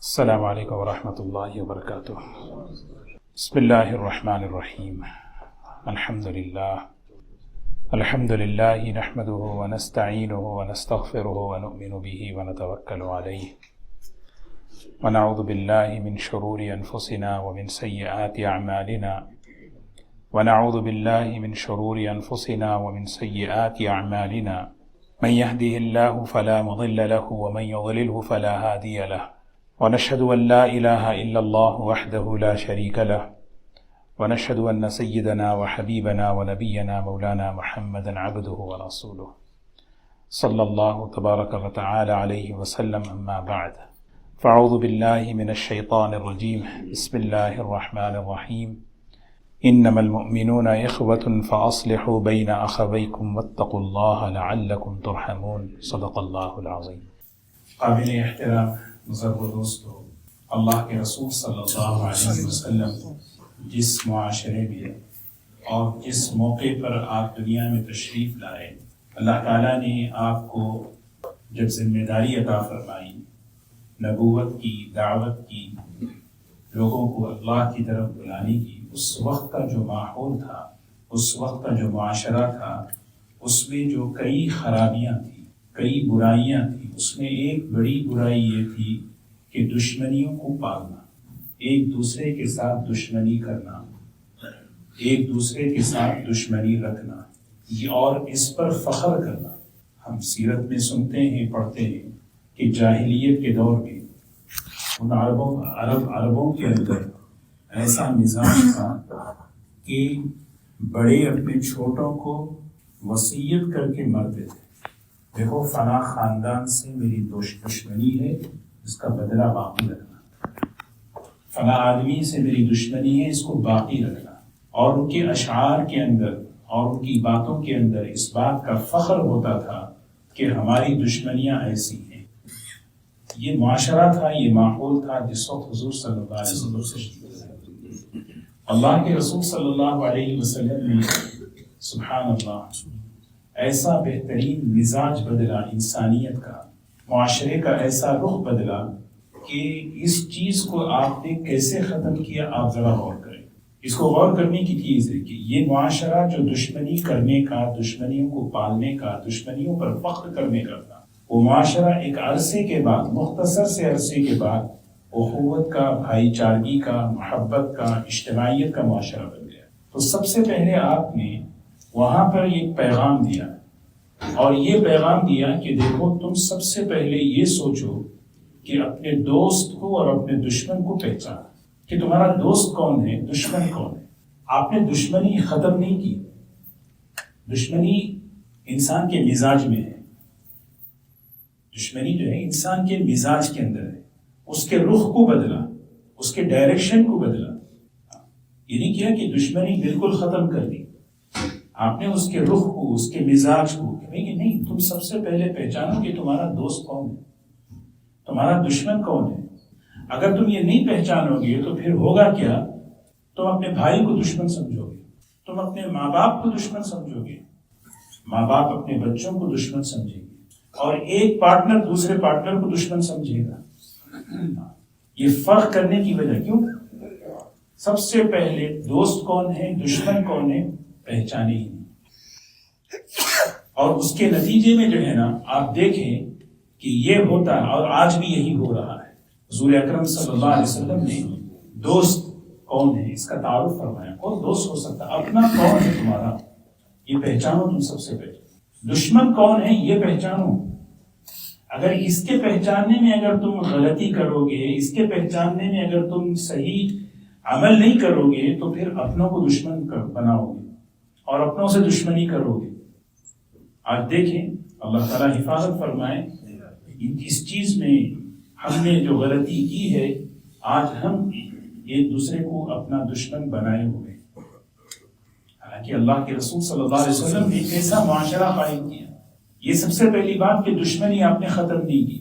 السلام علیکم ورحمۃ اللہ وبرکاتہ۔ بسم اللہ الرحمن الرحیم۔ الحمد للہ نحمده ونستعینه ونستغفره ونؤمن به ونتوکل علیہ ونعوذ باللہ من شرور انفسنا ومن سیئات اعمالنا من يهده الله فلا مضل له ومن يضلله فلا هادي له ونشهد أن لا إله إلا الله وحده لا شريك له ونشهد أن سيدنا وحبيبنا ونبينا مولانا محمدا عبده ورسوله صلى الله تبارك وتعالى عليه وسلم، أما بعد فأعوذ بالله من الشيطان الرجيم، بسم الله الرحمن الرحيم، إنما المؤمنون إخوة فأصلحوا بين أخويكم واتقوا الله لعلكم ترحمون، صدق الله العظيم۔ قابل احترام بزرگ دوستو، اللہ کے رسول صلی اللہ علیہ وسلم جس معاشرے میں اور جس موقع پر آپ دنیا میں تشریف لائے، اللہ تعالیٰ نے آپ کو جب ذمہ داری عطا فرمائی، نبوت کی، دعوت کی، لوگوں کو اللہ کی طرف بلانے کی، اس وقت کا جو ماحول تھا، اس وقت کا جو معاشرہ تھا، اس میں جو کئی خرابیاں تھیں، کئی برائیاں تھیں، اس میں ایک بڑی برائی یہ تھی کہ دشمنیوں کو پالنا، ایک دوسرے کے ساتھ دشمنی کرنا، ایک دوسرے کے ساتھ دشمنی رکھنا، یہ اور اس پر فخر کرنا۔ ہم سیرت میں سنتے ہیں، پڑھتے ہیں کہ جاہلیت کے دور میں ان عربوں کے اندر ایسا مزاج تھا کہ بڑے اپنے چھوٹوں کو وصیت کر کے مرتے تھے، دیکھو فلاں خاندان سے میری دشمنی ہے، اس کا بدلہ باقی رکھنا، فلاں آدمی سے میری دشمنی ہے، اس کو باقی رکھنا۔ اور ان کے اشعار کے اندر اور ان کی باتوں کے اندر اس بات کا فخر ہوتا تھا کہ ہماری دشمنیاں ایسی ہیں۔ یہ معاشرہ تھا، یہ ماحول تھا جس وقت حضور صلی اللہ علیہ وسلم سے اللہ کے رسول صلی اللہ علیہ وسلم نے سبحان اللہ ایسا بہترین مزاج بدلا، انسانیت کا، معاشرے کا ایسا رخ بدلا کہ اس چیز کو آپ نے کیسے ختم کیا، آپ ذرا غور کریں۔ اس کو غور کرنے کی چیز ہے کہ یہ معاشرہ جو دشمنی کرنے کا، دشمنیوں کو پالنے کا، دشمنیوں پر فخر کرنے کا تھا، وہ معاشرہ ایک عرصے کے بعد، مختصر سے عرصے کے بعد، اخوت کا، بھائی چارگی کا، محبت کا، اجتماعیت کا معاشرہ بن گیا۔ تو سب سے پہلے آپ نے وہاں پر ایک پیغام دیا، اور یہ پیغام دیا کہ دیکھو تم سب سے پہلے یہ سوچو کہ اپنے دوست کو اور اپنے دشمن کو پہچانا، کہ تمہارا دوست کون ہے، دشمن کون ہے۔ آپ نے دشمنی ختم نہیں کی، دشمنی انسان کے مزاج میں ہے، دشمنی جو ہے انسان کے مزاج کے اندر ہے، اس کے رخ کو بدلا، اس کے ڈائریکشن کو بدلا۔ یہ نہیں کیا کہ دشمنی بالکل ختم کر دی، آپ نے اس کے رخ کو، اس کے مزاج کو کہ نہیں، تم سب سے پہلے پہچانو کہ تمہارا دوست کون ہے، تمہارا دشمن کون ہے۔ اگر تم یہ نہیں پہچانو گے تو پھر ہوگا کیا، تم اپنے بھائی کو دشمن سمجھو گے، تم اپنے ماں باپ کو دشمن سمجھو گے، ماں باپ اپنے بچوں کو دشمن سمجھیں گے، اور ایک پارٹنر دوسرے پارٹنر کو دشمن سمجھے گا۔ یہ فرق کرنے کی وجہ کیوں؟ سب سے پہلے دوست کون ہے، دشمن کون ہے، پہچانے ہی نہیں۔ اور اس کے نتیجے میں جو ہے نا، آپ دیکھیں کہ یہ ہوتا ہے، اور آج بھی یہی ہو رہا ہے۔ حضور اکرم صلی اللہ علیہ وسلم نے دوست کون ہے اس کا تعارف فرمایا۔ کون دوست ہو سکتا، اپنا کون ہے تمہارا، یہ پہچانو تم سب سے پہلے۔ دشمن کون ہے یہ پہچانو۔ اگر اس کے پہچاننے میں اگر تم غلطی کرو گے، اس کے پہچاننے میں اگر تم صحیح عمل نہیں کرو گے، تو پھر اپنوں کو دشمن بناؤ گے اور اپنوں سے دشمنی کرو گے۔ آج دیکھیں، اللہ تعالیٰ حفاظت فرمائے، اس چیز میں ہم نے جو غلطی کی ہے، آج ہم ایک دوسرے کو اپنا دشمن بنائے ہوئے۔ حالانکہ اللہ کے رسول صلی اللہ علیہ وسلم نے ایک ایسا معاشرہ قائم کیا۔ یہ سب سے پہلی بات کہ دشمنی آپ نے ختم نہیں کی۔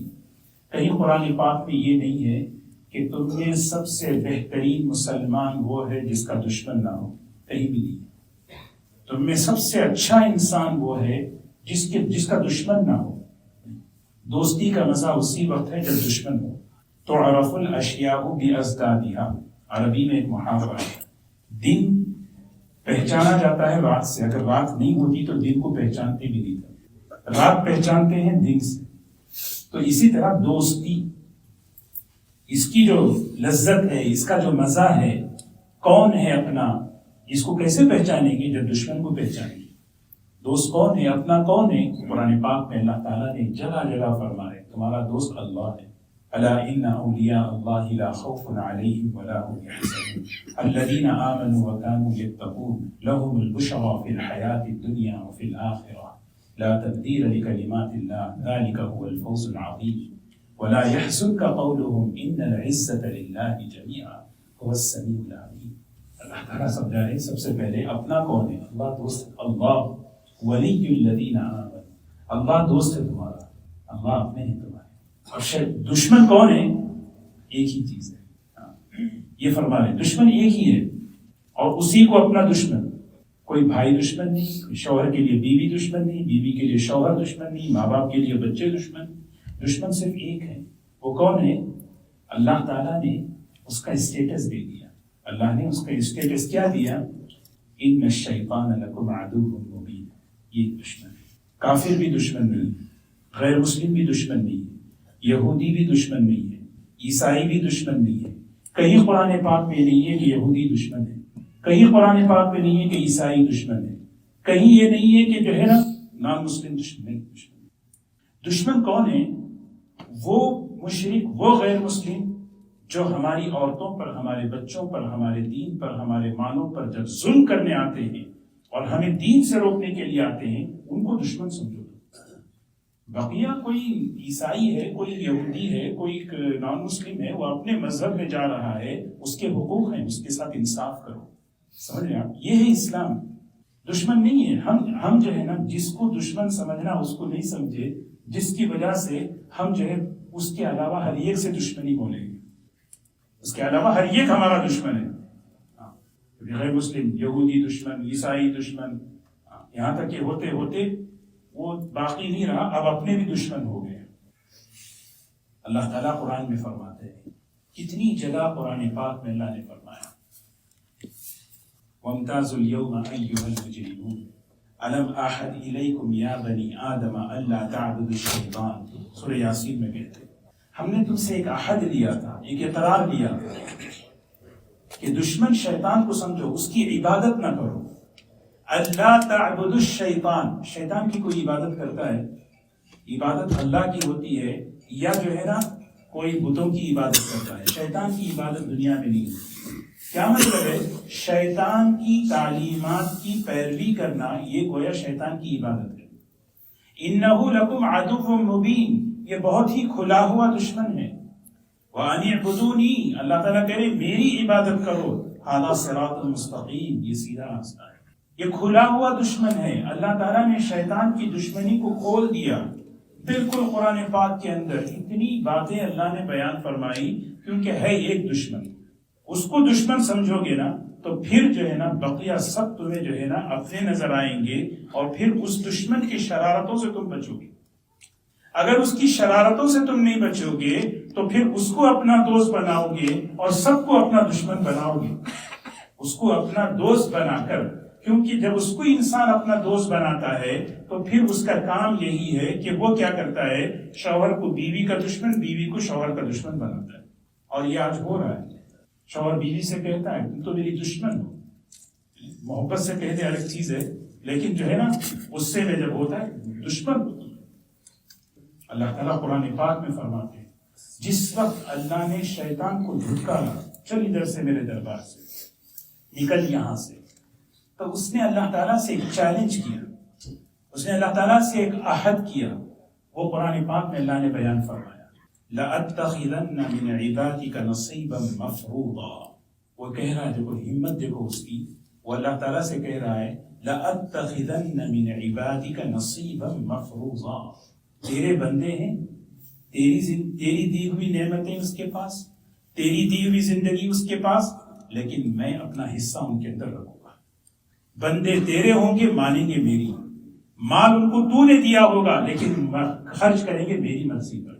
کہیں قرآن پاک میں یہ نہیں ہے کہ تم میں سب سے بہترین مسلمان وہ ہے جس کا دشمن نہ ہو، کہیں بھی نہیں۔ تم میں سب سے اچھا انسان وہ ہے جس کا دشمن نہ ہو۔ دوستی کا مزہ اسی وقت ہے جب دشمن ہو۔ تعرف الاشیاء بازدادها، عربی میں ایک محاورہ ہے، دن پہچانا جاتا ہے رات سے، اگر رات نہیں ہوتی تو دن کو پہچانتے بھی نہیں تھے، رات پہچانتے ہیں دن سے۔ تو اسی طرح دوستی، اس کی جو لذت ہے، اس کا جو مزہ ہے، کون ہے اپنا، اس کو کیسے پہچانیں گے جب دشمن کو پہچانیں گے۔ دوست کون ہے، اپنا کون ہے؟ قرآن پاک میں اللہ تعالیٰ نے جگہ جگہ فرمائے تمہارا دوست اللہ ہے۔ الا ان اولیاء اللہ لا خوف علیہم ولا هم يحزنون الذین آمنوا وكانوا يتقون لهم البشرى في الحیاة الدنیا وفي الآخرة لا تبدیل لکلمات اللہ ذلك هو الفوز العظیم ولا يحزنك قولهم ان العزة للہ جميعا هو السمیع العلیم۔ اللہ تعالیٰ سمجھا رہے سب سے پہلے اپنا کون ہے، اللہ دوست، اللہ ولی الذین آمنوا، اللہ دوست ہے تمہارا، اللہ اپنے ہیں تمہارے۔ اور دشمن کون ہے؟ ایک ہی چیز ہے، یہ فرما رہے دشمن ایک ہی ہے، اور اسی کو اپنا دشمن، کوئی بھائی دشمن نہیں، شوہر کے لیے بیوی دشمن نہیں، بیوی کے لیے شوہر دشمن نہیں، ماں باپ کے لیے بچے دشمن، دشمن صرف ایک ہے۔ وہ کون ہے؟ اللہ تعالیٰ نے اس کا اسٹیٹس دے دیا، اللہ نے اس کا اسٹیٹس کیا دیا؟ ان الشیطان لکم عدو مبین، یہ دشمن ہے۔ کافر بھی دشمن نہیں ہے، غیر مسلم بھی دشمن نہیں ہے، یہودی بھی دشمن نہیں ہے، عیسائی بھی دشمن نہیں ہے۔ کہیں قرآن پاک میں نہیں ہے کہ یہودی دشمن ہے، کہیں قرآن پاک میں نہیں ہے کہ عیسائی دشمن ہے، کہیں یہ نہیں ہے کہ جو ہے نا نان مسلم دشمن نہیں۔ دشمن کون ہے؟ وہ مشرک، وہ غیر مسلم جو ہماری عورتوں پر، ہمارے بچوں پر، ہمارے دین پر، ہمارے مالوں پر جب ظلم کرنے آتے ہیں اور ہمیں دین سے روکنے کے لیے آتے ہیں، ان کو دشمن سمجھو۔ بقیہ کوئی عیسائی ہے، کوئی یہودی ہے، کوئی نان مسلم ہے، وہ اپنے مذہب میں جا رہا ہے، اس کے حقوق ہیں، اس کے ساتھ انصاف کرو۔ سمجھ رہے آپ؟ یہ ہے اسلام، دشمن نہیں ہے۔ ہم جو ہے نا جس کو دشمن سمجھنا اس کو نہیں سمجھے، جس کی وجہ سے ہم جو ہے اس کے علاوہ ہر ایک سے دشمنی بولیں گے، اس کے علاوہ ہر ایک ہمارا دشمن ہے۔ غیر مسلم، یہودی دشمن، عیسائی دشمن، یہاں تک کہ ہوتے ہوتے وہ باقی نہیں رہا، اب اپنے بھی دشمن ہو گئے۔ اللہ تعالیٰ قرآن میں فرماتے ہیں، کتنی جگہ قرآن پاک میں اللہ نے فرمایا، وَامْتَازُوا الْيَوْمَ أَيُّهَا الْمُجْرِمُونَ أَلَمْ أَعْهَدْ إِلَيْكُمْ يَا بَنِي آدَمَ أَلَّا تَعْبُدُوا الشَّيْطَانَ۔ سورہ یاسین میں کہتے ہیں ہم نے تم سے ایک عہد لیا تھا، ایک اقرار لیا تھا کہ دشمن شیطان کو سمجھو، اس کی عبادت نہ کرو۔ اللہ تعبد الشیطان، شیطان کی کوئی عبادت کرتا ہے؟ عبادت اللہ کی ہوتی ہے، یا جو ہے نا کوئی بتوں کی عبادت کرتا ہے؟ شیطان کی عبادت دنیا میں نہیں ہوتی۔ کیا مطلب ہے؟ شیطان کی تعلیمات کی پیروی کرنا یہ گویا شیطان کی عبادت ہے۔ انہ لکم عدو مبین، یہ بہت ہی کھلا ہوا دشمن ہے۔ وَأَنِ اعْبُدُونِی، اللہ تعالیٰ کہہ رہے میری عبادت کرو، ھذا صراط مستقیم، یہ سیدھا راستہ ہے۔ یہ کھلا ہوا دشمن ہے۔ اللہ تعالیٰ نے شیطان کی دشمنی کو کھول دیا بالکل قرآن پاک کے اندر۔ اتنی باتیں اللہ نے بیان فرمائی کیونکہ ہے ایک دشمن، اس کو دشمن سمجھو گے نا تو پھر جو ہے نا بقیہ سب تمہیں جو ہے نا اپنے نظر آئیں گے، اور پھر اس دشمن کی شرارتوں سے تم بچو گے۔ اگر اس کی شرارتوں سے تم نہیں بچو گے تو پھر اس کو اپنا دوست بناؤ گے اور سب کو اپنا دشمن بناؤ گے، اس کو اپنا دوست بنا کر۔ کیونکہ جب اس کو انسان اپنا دوست بناتا ہے تو پھر اس کا کام یہی ہے کہ وہ کیا کرتا ہے، شوہر کو بیوی کا دشمن، بیوی کو شوہر کا دشمن بناتا ہے۔ اور یہ آج ہو رہا ہے، شوہر بیوی سے کہتا ہے تم تو میری دشمن ہو، محبت سے کہتے الگ چیز ہے، لیکن جو ہے نا غصے میں جب ہوتا ہے دشمن۔ اللہ تعالیٰ قرآن پاک میں فرماتے ہیں جس وقت اللہ نے شیطان کو دھتکارا، چل ادھر سے میرے دربار سے، نکل یہاں سے، تو اس نے اللہ تعالیٰ سے ایک چیلنج کیا، اس نے اللہ تعالیٰ سے ایک عہد کیا، وہ قرآن پاک میں اللہ نے بیان فرمایا، لَأَتَّخِذَنَّ مِنْ عِبَادِكَ نَصِيبًا مَفْرُوضًا۔ وہ کہہ رہا ہے، دیکھو ہمت دیکھو اس کی، وہ اللہ تعالیٰ سے کہہ رہا ہے لَأَتَّخِذَنَّ مِنْ عِبَادِكَ نَصِيبًا مَفْرُوضًا۔ تیرے بندے ہیں، تیری دی ہوئی نعمتیں اس کے پاس، تیری دی ہوئی زندگی اس کے پاس، لیکن میں اپنا حصہ ان کے اندر رکھوں گا۔ بندے تیرے ہوں گے، مانیں گے میری، مال ان کو تو نے دیا ہوگا لیکن خرچ کریں گے میری مرضی پر۔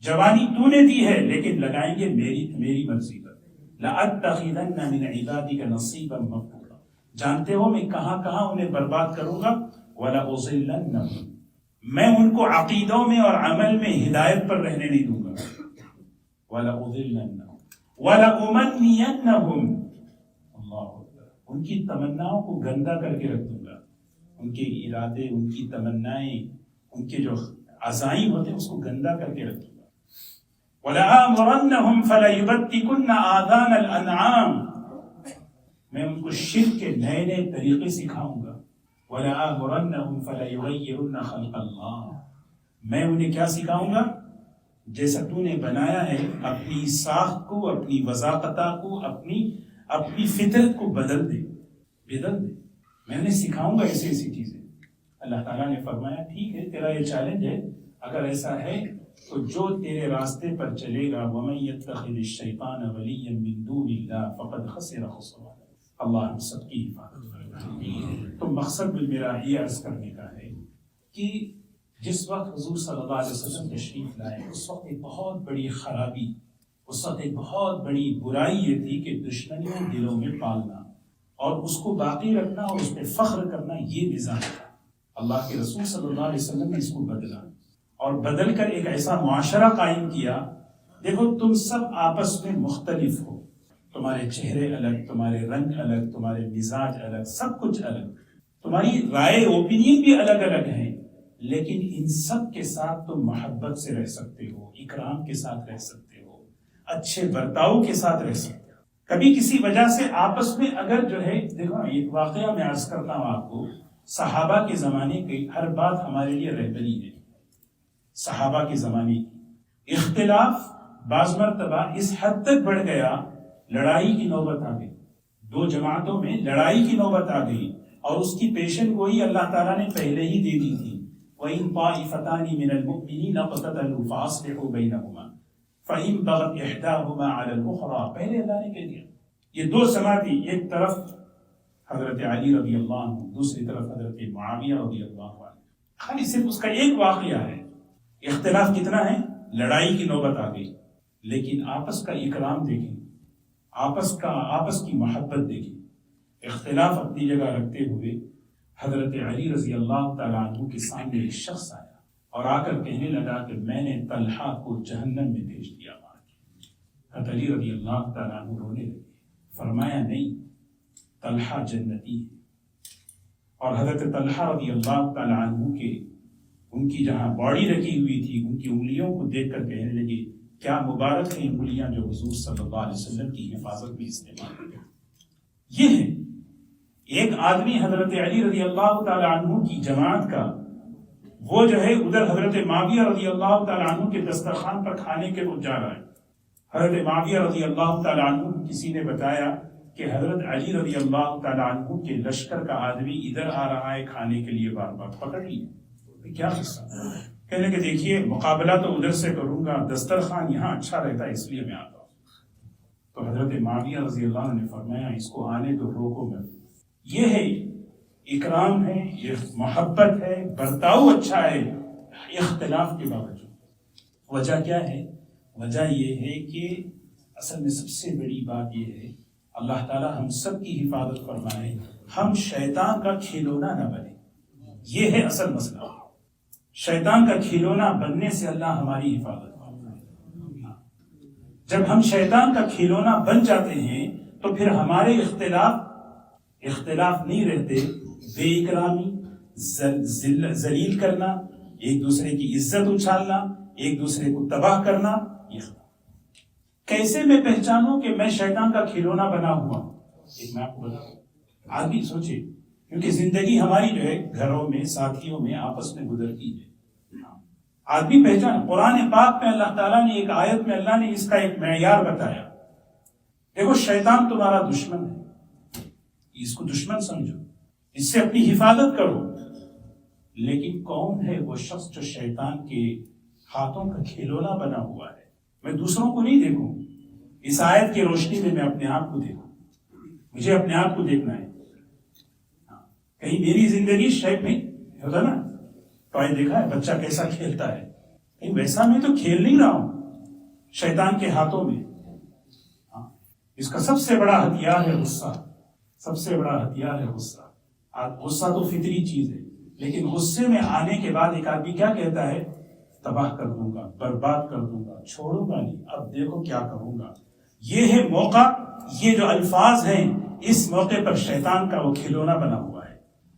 جوانی تو نے دی ہے لیکن لگائیں گے میری مرضی پر. لَأَتَّخِذَنَّ مِنْ عِبَادِكَ نَصِيبًا مَفْرُوضًا. جانتے ہو میں کہاں کہاں انہیں برباد کروں گا. وَلَأُضِلَّنَّهُمْ. میں ان کو عقیدوں میں اور عمل میں ہدایت پر رہنے نہیں دوں گا. وَلَأُضِلَّنَّهُمْ وَلَأُمَنِّيَنَّهُمْ. اللہ اکبر. ان کی تمناؤں کو گندا کر کے رکھ دوں گا. ان کے ارادے، ان کی تمنائیں، ان کے جو عزائم ہوتے ہیں اس کو گندا کر کے رکھ دوں گا. وَلَآمُرَنَّهُمْ فَلَيُبَتِّكُنَّ آذَانَ الْأَنْعَامِ. میں ان کو شرک کے نئے نئے طریقے سکھاؤں گا. وَلَآمُرَنَّهُمْ فَلَيُغَيِّرُنَّ خَلْقَ اللَّهِ. میں انہیں کیا سکھاؤں گا؟ جیسا تو نے بنایا ہے اپنی ساخت کو، اپنی وضاقتہ کو، اپنی فطرت کو بدل دے. میں انہیں سکھاؤں گا ایسی چیزیں. اللہ تعالیٰ نے فرمایا ٹھیک ہے تیرا یہ چیلنج ہے، اگر ایسا ہے تو جو تیرے راستے پر چلے گا وَمَن يَتَّخِذِ الشَّيْطَانَ وَلِيًّا مِّن دُونِ اللَّهِ فَقَدْ خَسِرَ خُسْرَانًا. اللہ ہم سب کی حفاظت فرمائے. تو مقصد میرا یہ عرض کرنے کا ہے کہ جس وقت حضور صلی اللہ علیہ وسلم تشریف لائے اس وقت ایک بہت بڑی خرابی، اس وقت ایک بہت بڑی برائی یہ تھی کہ دشمنیاں دلوں میں پالنا اور اس کو باقی رکھنا اور اس پہ فخر کرنا، یہ نظام تھا. اللہ کے رسول صلی اللہ علیہ وسلم نے اس کو بدلا اور بدل کر ایک ایسا معاشرہ قائم کیا. دیکھو تم سب آپس میں مختلف ہو، تمہارے چہرے الگ، تمہارے رنگ الگ، تمہارے مزاج الگ، سب کچھ الگ، تمہاری رائے اوپینین بھی الگ الگ ہیں، لیکن ان سب کے ساتھ تم محبت سے رہ سکتے ہو، اکرام کے ساتھ رہ سکتے ہو، اچھے برتاؤ کے ساتھ رہ سکتے ہو. کبھی کسی وجہ سے آپس میں اگر جو ہے، دیکھو ایک واقعہ میں عرض کرتا ہوں آپ کو. صحابہ کے زمانے کی ہر بات ہمارے لیے رہبری ہے. صحابہ کے زمانے کی اختلاف بعض مرتبہ اس حد تک بڑھ گیا، لڑائی کی نوبت آ گئی. دو جماعتوں میں لڑائی کی نوبت آ گئی اور اس کی پیشن گوئی اللہ تعالیٰ نے پہلے ہی دے دی تھی. وَإِن طَائِفَتَانِ مِنَ الْمُؤْمِنِينَ اقْتَتَلُوا فَأَصْلِحُوا بَيْنَهُمَا فَإِن بَغَتْ إِحْدَاهُمَا عَلَى الْأُخْرَى. پہلے اللہ نے کہہ دیا. یہ دو سماعتی، ایک طرف حضرت علی رضی اللہ عنہ، دوسری طرف حضرت معاویہ رضی اللہ عنہ. خالی صرف اس کا ایک واقعہ ہے. اختلاف کتنا ہے، لڑائی کی نوبت آ گئی، لیکن آپس کا اکرام دیکھیں، آپس کی محبت دیکھیں. اختلاف اپنی جگہ رکھتے ہوئے حضرت علی رضی اللہ تعالیٰ عنہ کے سامنے ایک شخص آیا اور آ کر کہنے لگا کہ میں نے طلحہ کو جہنم میں بھیج دیا. حضرت علی رضی اللہ تعالیٰ عنہ رونے لگے. فرمایا نہیں، طلحہ جنتی ہے. اور حضرت طلحہ رضی اللہ تعالیٰ عنہ کے ان کی جہاں باڈی رکھی ہوئی تھی ان کی انگلیوں کو دیکھ کر کہنے لگے کیا مبارک ہیں انگلیاں جو حضور صلی اللہ علیہ وسلم کی حفاظت میں استعمال ہوئی. یہ ہے ایک آدمی حضرت علی رضی اللہ تعالیٰ عنہ کی جماعت کا، وہ جو ہے ادھر حضرت معاویہ رضی اللہ تعالیٰ عنہ کے دسترخوان پر کھانے کے وہ جا رہا ہے. حضرت معاویہ رضی اللہ تعالیٰ عنہ کسی نے بتایا کہ حضرت علی رضی اللہ تعالیٰ عنہ کے لشکر کا آدمی ادھر آ رہا ہے کھانے کے لیے، بار بار پکڑ لیے. کیا قصہ؟ کہنے کہ دیکھیے مقابلہ تو ادھر سے کروں گا، دسترخوان یہاں اچھا رہتا ہے اس لیے میں آتا ہوں. تو حضرت معاویہ رضی اللہ عنہ نے فرمایا اس کو آنے تو روکو مت. یہ ہے اکرام ہے، یہ محبت ہے، برتاؤ اچھا ہے اختلاف کے باوجود. وجہ کیا ہے؟ وجہ یہ ہے کہ اصل میں سب سے بڑی بات یہ ہے اللہ تعالیٰ ہم سب کی حفاظت فرمائے، ہم شیطان کا کھلونا نہ بنے. یہ ہے اصل مسئلہ. شیطان کا کھلونا بننے سے اللہ ہماری حفاظت فرمائے. جب ہم شیطان کا کھلونا بن جاتے ہیں تو پھر ہمارے اختلاف نہیں رہتے. بے اکرامی، ذلیل کرنا، ایک دوسرے کی عزت اچھالنا، ایک دوسرے کو تباہ کرنا. کیسے میں پہچانوں کہ میں شیطان کا کھلونا بنا ہوا؟ ایک میں آپ کو بتاؤں. آدمی سوچے کیونکہ زندگی ہماری جو ہے گھروں میں، ساتھیوں میں، آپس میں گزرتی ہے. آدمی پہچان. قرآن پاک میں اللہ تعالیٰ نے ایک آیت میں اللہ نے اس کا ایک معیار بتایا. دیکھو شیطان تمہارا دشمن ہے، اس کو دشمن سمجھو، اس سے اپنی حفاظت کرو. لیکن کون ہے وہ شخص جو شیطان کے ہاتھوں کا کھلونا بنا ہوا ہے؟ میں دوسروں کو نہیں دیکھوں، اس آیت کی روشنی میں اپنے آپ کو دیکھوں. مجھے اپنے آپ کو دیکھنا ہے. کہیں میری زندگی شیپ میں ہوتا نا، ٹوائے دیکھا ہے بچہ کیسا کھیلتا ہے، کہیں ویسا میں تو کھیل نہیں رہا ہوں. شیطان کے ہاتھوں میں. اس کا سب سے بڑا ہتھیار ہے غصہ. سب سے بڑا ہتھیار ہے غصہ. غصہ تو فطری چیز ہے، لیکن غصے میں آنے کے بعد ایک آدمی کیا کہتا ہے؟ تباہ کر دوں گا، برباد کر دوں گا، چھوڑوں گا نہیں، اب دیکھو کیا کروں گا. یہ ہے موقع. یہ جو الفاظ ہیں، اس موقع پر شیطان کا وہ کھلونا بنا ہوا ہے.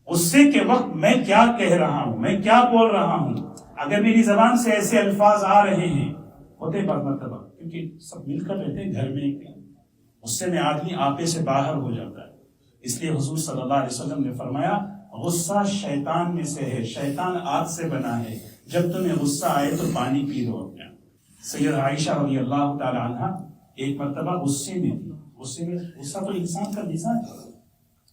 غصے کے وقت میں کیا کہہ رہا ہوں، میں کیا بول رہا ہوں، اگر میری زبان سے ایسے الفاظ آ رہے ہیں، ہوتے بعض مرتبہ کیونکہ سب مل کر رہتے ہیں گھر میں، غصے میں آدمی آپے سے باہر ہو جاتا ہے. اس لیے حضور صلی اللہ علیہ وسلم نے فرمایا غصہ شیطان میں سے ہے، شیطان آگ سے بنا ہے، جب تمہیں غصہ آئے تو پانی پی لو اپنا. سیدہ عائشہ رضی اللہ تعالی عنہ ایک مرتبہ غصے میں تھی. غصہ تو انسان کا مزاج ہے.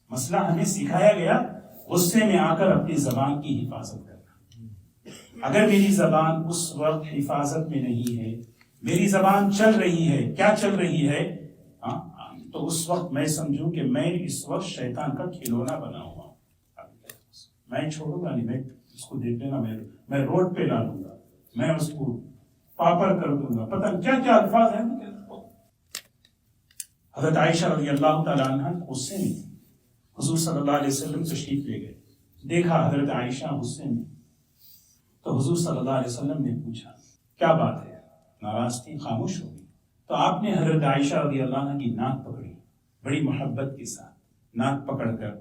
مسئلہ ہمیں سکھایا گیا غصے میں آ کر اپنی زبان کی حفاظت کرنا. اگر میری زبان اس وقت حفاظت میں نہیں ہے، میری زبان چل رہی ہے، کیا چل رہی ہے، تو اس وقت میں سمجھوں کہ میں اس وقت شیطان کا کھلونا بنا ہوا ہوں. میں چھوڑوں گا نہیں، میں اس کو دیکھ لینا، میں روڈ پہ ڈالوں گا، میں اس کو پاپڑ کر دوں گا. پتہ کیا کیا الفاظ ہیں. حضرت عائشہ رضی اللہ تعالیٰ عنہ غصے میں حضور صلی اللہ علیہ وسلم تشریف لے گئے. دیکھا حضرت عائشہ غصے میں، تو حضور صلی اللہ علیہ وسلم نے پوچھا کیا بات ہے، ناراض تھی، خاموش ہو گئی. تو آپ نے حضرت عائشہ رضی اللہ عنہ کی ناک پکڑی، بڑی محبت کے ساتھ ناک پکڑ کر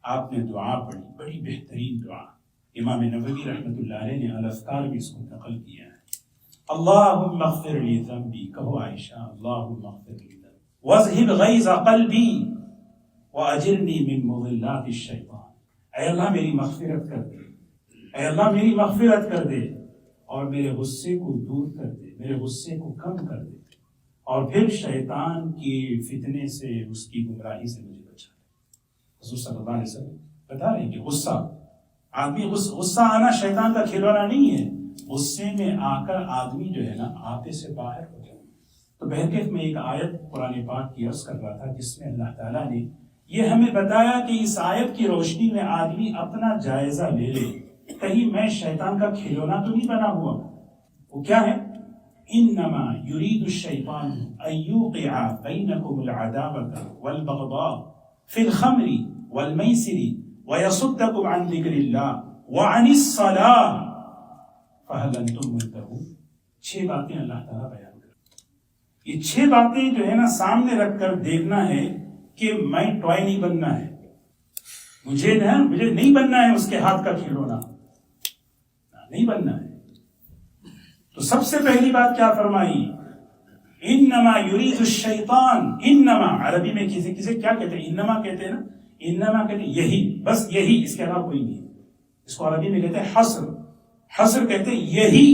آپ نے دعا پڑھی، بڑی بہترین دعا. امام نووی رحمۃ اللہ علیہ نے الاذکار بھی اس کو نقل کیا ہے. اللہم اغفر لی ذنبی، کہو عائشہ اللہم اغفر لی ذنبی واذہب غیظ قلبی واجرنی من مضلات الشیطان. اے اللہ میری مغفرت کر دے، اے اللہ میری مغفرت کر دے، اور میرے غصے کو دور کر دے، میرے غصے کو کم کر دے، اور پھر شیطان کی فتنے سے، اس کی گمراہی سے مجھے بچا لے. حضور صلی اللہ علیہ وسلم بتا رہے ہیں کہ غصہ آنا شیطان کا کھلونا نہیں ہے. غصے میں آ کر آدمی جو ہے نا آپے سے باہر ہو جائے. تو بہرکیف میں ایک آیت قرآن پاک کی عرض کر رہا تھا جس میں اللہ تعالیٰ نے یہ ہمیں بتایا کہ اس آیت کی روشنی میں آدمی اپنا جائزہ لے لے، کہیں میں شیطان کا کھلونا تو نہیں بنا ہوا. وہ کیا ہے؟ انما يريد الشيطان ان يوقع بينكم العداوة والبغضاء في الخمر والميسر ويصدكم عن ذكر الله وعن الصلاة فهل انتم منتهون. 6 باتیں اللہ تعالیٰ بیان کر. یہ 6 باتیں جو ہے نا سامنے رکھ کر دیکھنا ہے کہ میں ٹوائے نہیں بننا ہے، مجھے نہیں بننا ہے اس کے ہاتھ کا کھلونا، نہیں بننا ہے. تو سب سے پہلی بات کیا فرمائی؟ انما یرید الشیطان. انما عربی میں کسی کیا کہتے ہیں؟ انما کہتے ہیں نا، انما کہتے ہیں یہی، بس یہی، اس کے علاوہ کوئی نہیں. اس کو عربی میں کہتے ہیں حصر. حصر کہتے ہیں یہی.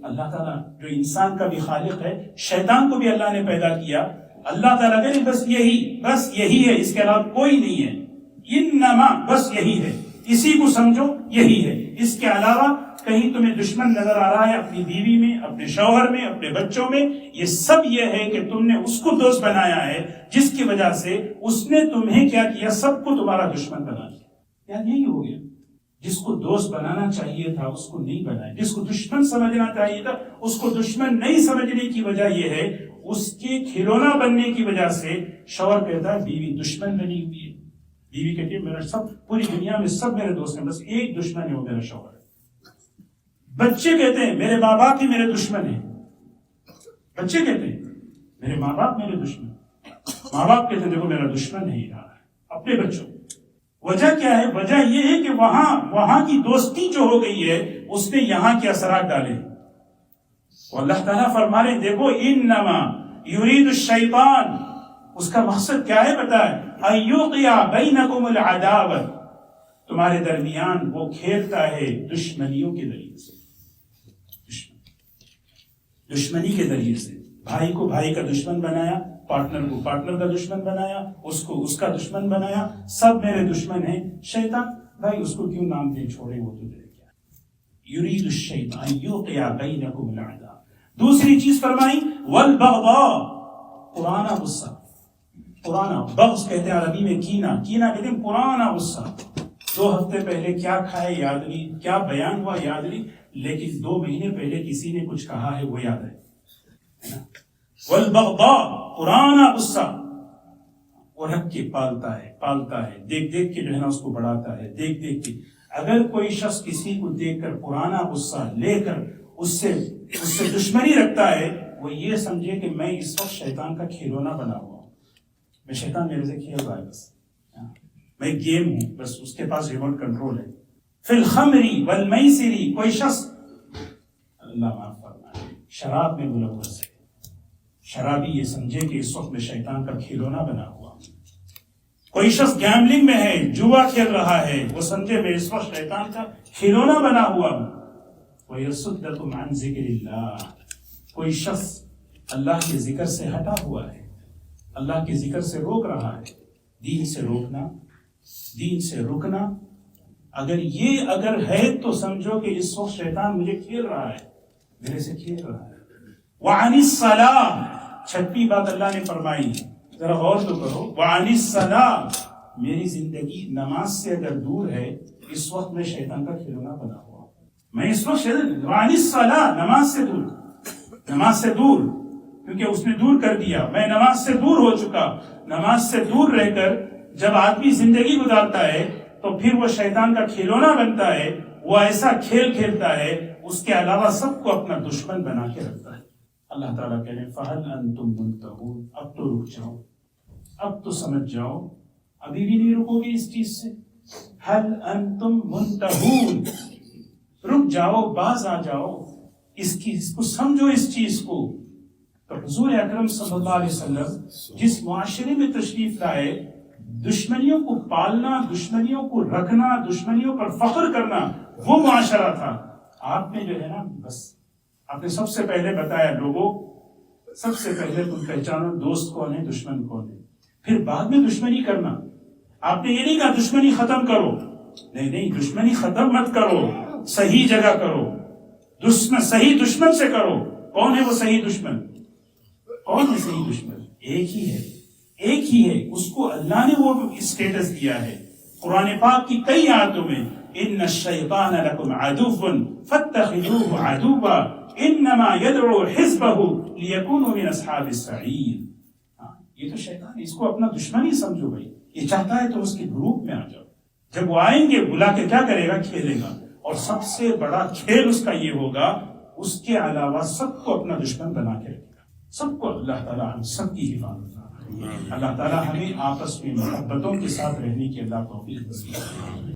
اللہ تعالیٰ جو انسان کا بھی خالق ہے، شیطان کو بھی اللہ نے پیدا کیا، اللہ تعالیٰ کہتے ہیں بس یہی ہے، اس کے علاوہ کوئی نہیں ہے. انما بس یہی ہے، اسی کو سمجھو، یہی ہے. اس کے علاوہ کہیں تمہیں دشمن نظر آ رہا ہے اپنی بیوی میں، اپنے شوہر میں، اپنے بچوں میں، یہ سب یہ ہے کہ تم نے اس کو دوست بنایا ہے، جس کی وجہ سے اس نے تمہیں کیا کیا؟ سب کو تمہارا دشمن بنا لیا. یار یہی ہو گیا. جس کو دوست بنانا چاہیے تھا اس کو نہیں بنایا، جس کو دشمن سمجھنا چاہیے تھا اس کو دشمن نہیں سمجھنے کی وجہ یہ ہے اس کے کھلونا بننے کی وجہ سے. شوہر کہتا ہے بیوی دشمن بنی ہوئی ہے، بیوی کہتی ہے میرا پوری دنیا میں سب میرے دوست ہیں، بس ایک دشمن ہے، وہ میرا شوہر ہے. بچے کہتے ہیں میرے ماں باپ ہی میرے دشمن ہیں. بچے کہتے ہیں میرے ماں باپ میرے دشمن. ماں باپ کہتے ہیں دیکھو میرا دشمن نہیں رہا ہے اپنے بچوں. وجہ کیا ہے؟ وجہ یہ ہے کہ وہاں کی دوستی جو ہو گئی ہے اس نے یہاں کے اثرات ڈالے. اللہ تعالیٰ فرما رہے دیکھو انما یرید الشیطان، اس کا مقصد کیا ہے بتائے؟ ان یوقع بینکم العداوۃ، تمہارے درمیان وہ کھیلتا ہے دشمنیوں کے ذریعے سے. دشمنی کے ذریعے سے بھائی کو بھائی کا دشمن بنایا، پارٹنر کو پارٹنر کا دشمن بنایا، اس کو اس کا دشمن بنایا، سب میرے دشمن ہیں. شیطان بھائی اس کو کیوں نام دے چھوڑے، وہ تو دے کیا. یرید الشیطان یوقع بینکم العداوۃ. دوسری چیز فرمائی والبغضاء، پرانا غصہ. پرانا بغض کہتے ہیں عربی میں کینہ کہتے ہیں پرانا غصہ. 2 ہفتے پہلے کیا کھائے یاد نہیں، کیا بیان ہوا یاد نہیں، لیکن 2 مہینے پہلے کسی نے کچھ کہا ہے وہ یاد ہے. والبغضاء، پرانا غصہ وہ رکھ کے پالتا ہے، دیکھ دیکھ کے جو ہے نا اس کو بڑھاتا ہے، دیکھ دیکھ کے. اگر کوئی شخص کسی کو دیکھ کر پرانا غصہ لے کر اس سے دشمنی رکھتا ہے، وہ یہ سمجھے کہ میں اس وقت شیطان کا کھلونا بنا ہوا ہوں، میں شیطان میرے سے کھیل رہا ہے، بس میں گیم ہوں، بس اس کے پاس ریموٹ کنٹرول ہے. فی الخمر والمیسر، کوئی شخص اللہ معاف فرمائے شراب میں ملوث ہے، شرابی یہ سمجھے کہ اس وقت میں شیطان کا کھلونا بنا ہوا. کوئی شخص گیملنگ میں ہے، جوا کھیل رہا ہے، وہ سمجھے میں اس وقت شیطان کا کھلونا بنا ہوا ہوں. وَيَصُدَّكُمْ عَنْ ذِكْرِ اللَّهِ، کوئی شخص اللہ کے ذکر سے ہٹا ہوا ہے، اللہ کے ذکر سے روک رہا ہے. دین سے روکنا، دین سے رکنا، اگر ہے تو سمجھو کہ اس وقت شیطان مجھے کھیل رہا ہے، میرے سے کھیل رہا ہے. وَعَنِ الصَّلَاةِ، چھٹی بات اللہ نے فرمائی، ذرا غور تو کرو. وَعَنِ الصَّلَاةِ، میری زندگی نماز سے اگر دور ہے، اس وقت میں شیطان کا کھلونا بنا ہوا، میں اس وقت وَعَنِ الصَّلَاةِ، نماز سے دور، کیونکہ اس نے دور کر دیا، میں نماز سے دور ہو چکا. نماز سے دور رہ کر جب آدمی زندگی گزارتا ہے تو پھر وہ شیطان کا کھلونا بنتا ہے، وہ ایسا کھیل کھیلتا ہے، اس کے علاوہ سب کو اپنا دشمن بنا کے رکھتا ہے. اللہ تعالیٰ کہہ رہے ہیں فَهَلْ أَنْتُمْ مُنْتَهُونَ، اب تو رک جاؤ، اب تو سمجھ جاؤ. ابھی بھی نہیں رکو گے اس چیز سے. هَلْ أَنْتُمْ مُنْتَهُونَ، رک جاؤ، باز آ جاؤ، اس کو سمجھو اس چیز کو. تو حضور اکرم صلی اللہ علیہ وسلم جس معاشرے میں تشریف لائے، دشمنیوں کو پالنا، دشمنیوں کو رکھنا، دشمنیوں پر فخر کرنا، وہ معاشرہ تھا. آپ نے جو ہے نا، بس آپ نے سب سے پہلے بتایا لوگوں، سب سے پہلے تم پہچانو دوست کون ہے، دشمن کون ہے، پھر بعد میں دشمنی کرنا. آپ نے یہ نہیں کہا دشمنی ختم کرو، نہیں، دشمنی ختم مت کرو، صحیح جگہ کرو، صحیح دشمن سے کرو. کون ہے وہ صحیح دشمن؟ کون ہے صحیح دشمن؟ ایک ہی ہے. اس کو اللہ نے وہ اسٹیٹس دیا ہے قرآن پاک کی کئی آیتوں میں. ان الشیطان لکم عدو فاتخذوه عدوا انما يدعو حزبه ليكونوا من اصحاب السعیر. یہ تو شیطان ہے، اس کو اپنا دشمن ہی سمجھو بھائی. یہ چاہتا ہے تو اس کے گروپ میں آ جاؤ. جب وہ آئیں گے بلا کے کیا کرے گا؟ کھیلے گا. اور سب سے بڑا کھیل اس کا یہ ہوگا، اس کے علاوہ سب کو اپنا دشمن بنا کے رکھے گا. سب کو. اللہ تعالیٰ ہم سب کی حفاظت کرے. اللہ تعالیٰ ہمیں آپس میں محبتوں کے ساتھ رہنے کی اللہ توفیق نصیب کرے.